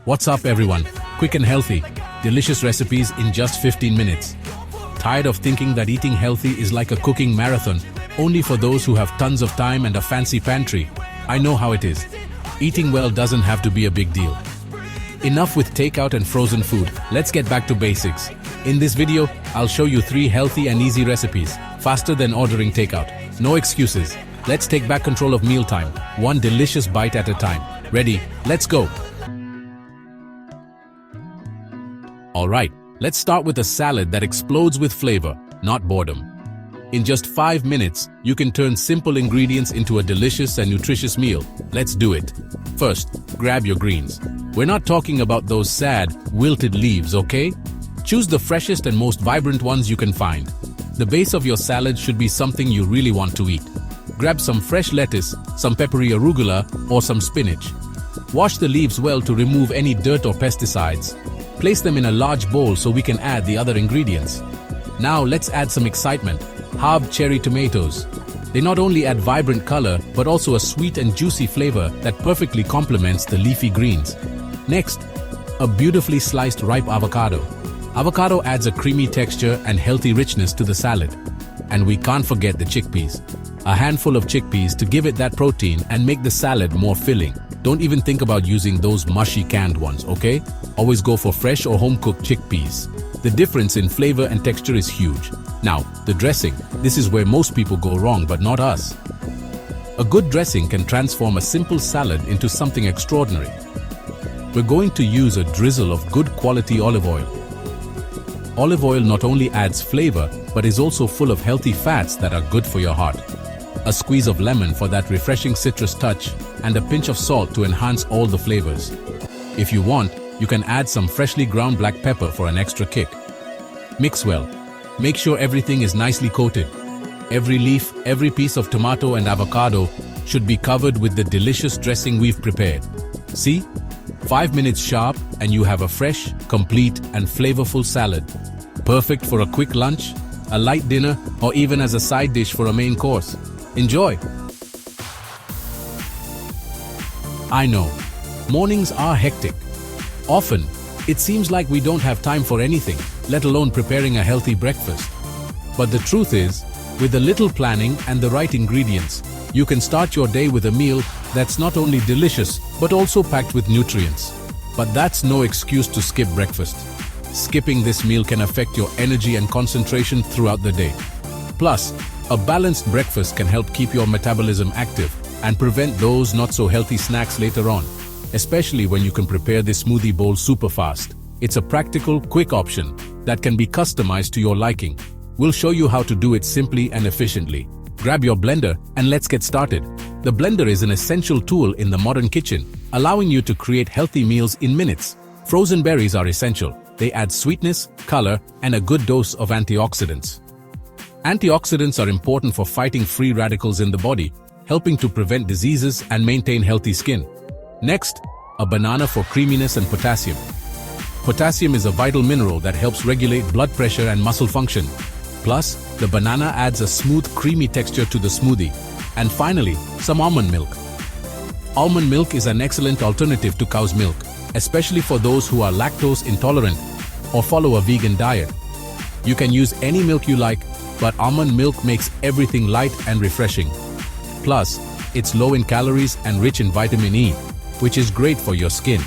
What's up everyone? Quick and healthy, delicious recipes in just 15 minutes. Tired of thinking that eating healthy is like a cooking marathon, only for those who have tons of time and a fancy pantry? I know how it is. Eating well doesn't have to be a big deal. Enough with takeout and frozen food, let's get back to basics. In this video, I'll show you 3 healthy and easy recipes, faster than ordering takeout. No excuses. Let's take back control of mealtime, one delicious bite at a time. Ready? Let's go! Alright, let's start with a salad that explodes with flavor, not boredom. In just 5 minutes, you can turn simple ingredients into a delicious and nutritious meal. Let's do it. First, grab your greens. We're not talking about those sad, wilted leaves, okay? Choose the freshest and most vibrant ones you can find. The base of your salad should be something you really want to eat. Grab some fresh lettuce, some peppery arugula, or some spinach. Wash the leaves well to remove any dirt or pesticides. Place them in a large bowl so we can add the other ingredients. Now let's add some excitement. Halved cherry tomatoes. They not only add vibrant color, but also a sweet and juicy flavor that perfectly complements the leafy greens. Next, a beautifully sliced ripe avocado. Avocado adds a creamy texture and healthy richness to the salad. And we can't forget the chickpeas. A handful of chickpeas to give it that protein and make the salad more filling. Don't even think about using those mushy canned ones, okay? Always go for fresh or home-cooked chickpeas. The difference in flavor and texture is huge. Now, the dressing. This is where most people go wrong, but not us. A good dressing can transform a simple salad into something extraordinary. We're going to use a drizzle of good quality olive oil. Olive oil not only adds flavor, but is also full of healthy fats that are good for your heart. A squeeze of lemon for that refreshing citrus touch, and a pinch of salt to enhance all the flavors. If you want, you can add some freshly ground black pepper for an extra kick. Mix well. Make sure everything is nicely coated. Every leaf, every piece of tomato and avocado should be covered with the delicious dressing we've prepared. See? 5 minutes sharp and you have a fresh, complete and flavorful salad. Perfect for a quick lunch, a light dinner, or even as a side dish for a main course. Enjoy! I know, mornings are hectic. Often, it seems like we don't have time for anything, let alone preparing a healthy breakfast. But the truth is, with a little planning and the right ingredients, you can start your day with a meal that's not only delicious, but also packed with nutrients. But that's no excuse to skip breakfast. Skipping this meal can affect your energy and concentration throughout the day. Plus, a balanced breakfast can help keep your metabolism active and prevent those not-so-healthy snacks later on, especially when you can prepare this smoothie bowl super fast. It's a practical, quick option that can be customized to your liking. We'll show you how to do it simply and efficiently. Grab your blender and let's get started. The blender is an essential tool in the modern kitchen, allowing you to create healthy meals in minutes. Frozen berries are essential. They add sweetness, color, and a good dose of antioxidants. Antioxidants are important for fighting free radicals in the body, helping to prevent diseases and maintain healthy skin. Next, a banana for creaminess and potassium. Potassium is a vital mineral that helps regulate blood pressure and muscle function. Plus, the banana adds a smooth, creamy texture to the smoothie. And finally, some almond milk. Almond milk is an excellent alternative to cow's milk, especially for those who are lactose intolerant or follow a vegan diet. You can use any milk you like, but almond milk makes everything light and refreshing. Plus, it's low in calories and rich in vitamin E, which is great for your skin.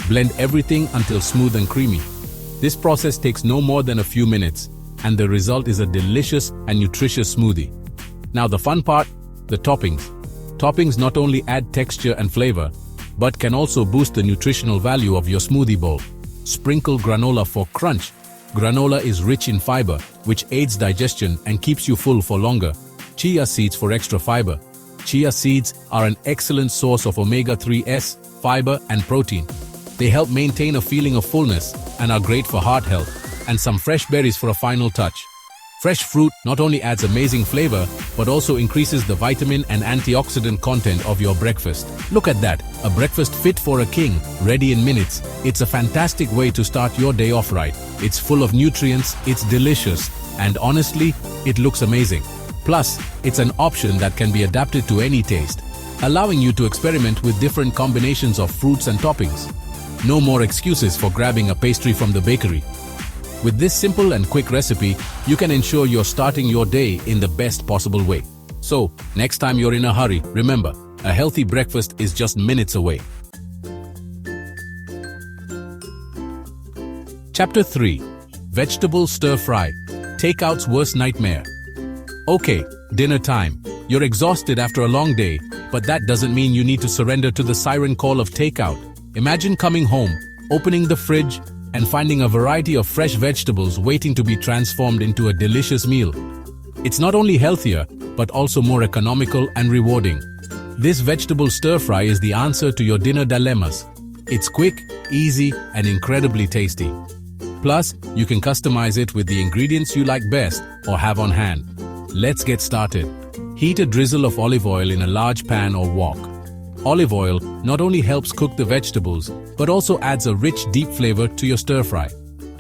Blend everything until smooth and creamy. This process takes no more than a few minutes, and the result is a delicious and nutritious smoothie. Now the fun part, the toppings. Toppings not only add texture and flavor, but can also boost the nutritional value of your smoothie bowl. Sprinkle granola for crunch. Granola is rich in fiber, which aids digestion and keeps you full for longer. Chia seeds for extra fiber. Chia seeds are an excellent source of omega-3s, fiber, and protein. They help maintain a feeling of fullness and are great for heart health. And some fresh berries for a final touch. Fresh fruit not only adds amazing flavor, but also increases the vitamin and antioxidant content of your breakfast. Look at that, a breakfast fit for a king, ready in minutes. It's a fantastic way to start your day off right. It's full of nutrients, it's delicious, and honestly, it looks amazing. Plus, it's an option that can be adapted to any taste, allowing you to experiment with different combinations of fruits and toppings. No more excuses for grabbing a pastry from the bakery. With this simple and quick recipe, you can ensure you're starting your day in the best possible way. So, next time you're in a hurry, remember, a healthy breakfast is just minutes away. Chapter 3. Vegetable Stir-Fry. Takeout's Worst Nightmare. Okay, dinner time. You're exhausted after a long day, but that doesn't mean you need to surrender to the siren call of takeout. Imagine coming home, opening the fridge, and finding a variety of fresh vegetables waiting to be transformed into a delicious meal. It's not only healthier, but also more economical and rewarding. This vegetable stir-fry is the answer to your dinner dilemmas. It's quick, easy, and incredibly tasty. Plus, you can customize it with the ingredients you like best or have on hand. Let's get started. Heat a drizzle of olive oil in a large pan or wok. Olive oil not only helps cook the vegetables, but also adds a rich, deep flavor to your stir-fry.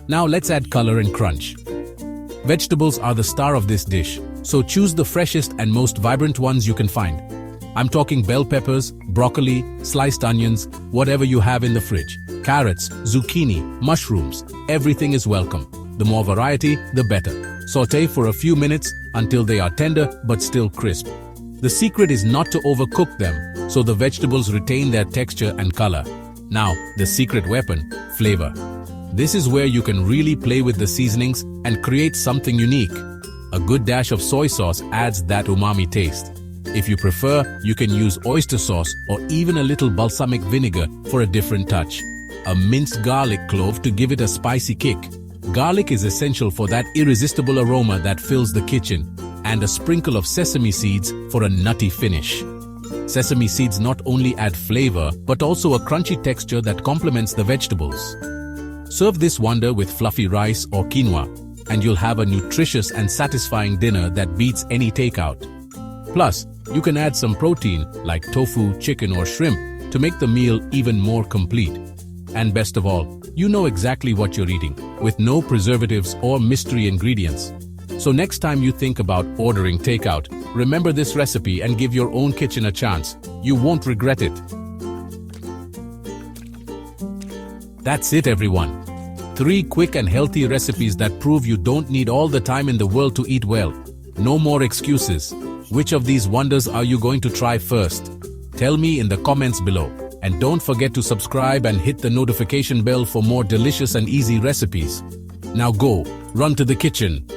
Now let's add color and crunch. Vegetables are the star of this dish, so choose the freshest and most vibrant ones you can find. I'm talking bell peppers, broccoli, sliced onions, whatever you have in the fridge. Carrots, zucchini, mushrooms, everything is welcome. The more variety, the better. Sauté for a few minutes until they are tender but still crisp. The secret is not to overcook them, so the vegetables retain their texture and color. Now, the secret weapon, flavor. This is where you can really play with the seasonings and create something unique. A good dash of soy sauce adds that umami taste. If you prefer, you can use oyster sauce or even a little balsamic vinegar for a different touch. A minced garlic clove to give it a spicy kick. Garlic is essential for that irresistible aroma that fills the kitchen, and a sprinkle of sesame seeds for a nutty finish. Sesame seeds not only add flavor, but also a crunchy texture that complements the vegetables. Serve this wonder with fluffy rice or quinoa, and you'll have a nutritious and satisfying dinner that beats any takeout. Plus, you can add some protein like tofu, chicken or shrimp to make the meal even more complete. And best of all, you know exactly what you're eating, with no preservatives or mystery ingredients. So next time you think about ordering takeout, remember this recipe and give your own kitchen a chance. You won't regret it. That's it, everyone. 3 quick and healthy recipes that prove you don't need all the time in the world to eat well. No more excuses. Which of these wonders are you going to try first? Tell me in the comments below. And don't forget to subscribe and hit the notification bell for more delicious and easy recipes. Now go, run to the kitchen,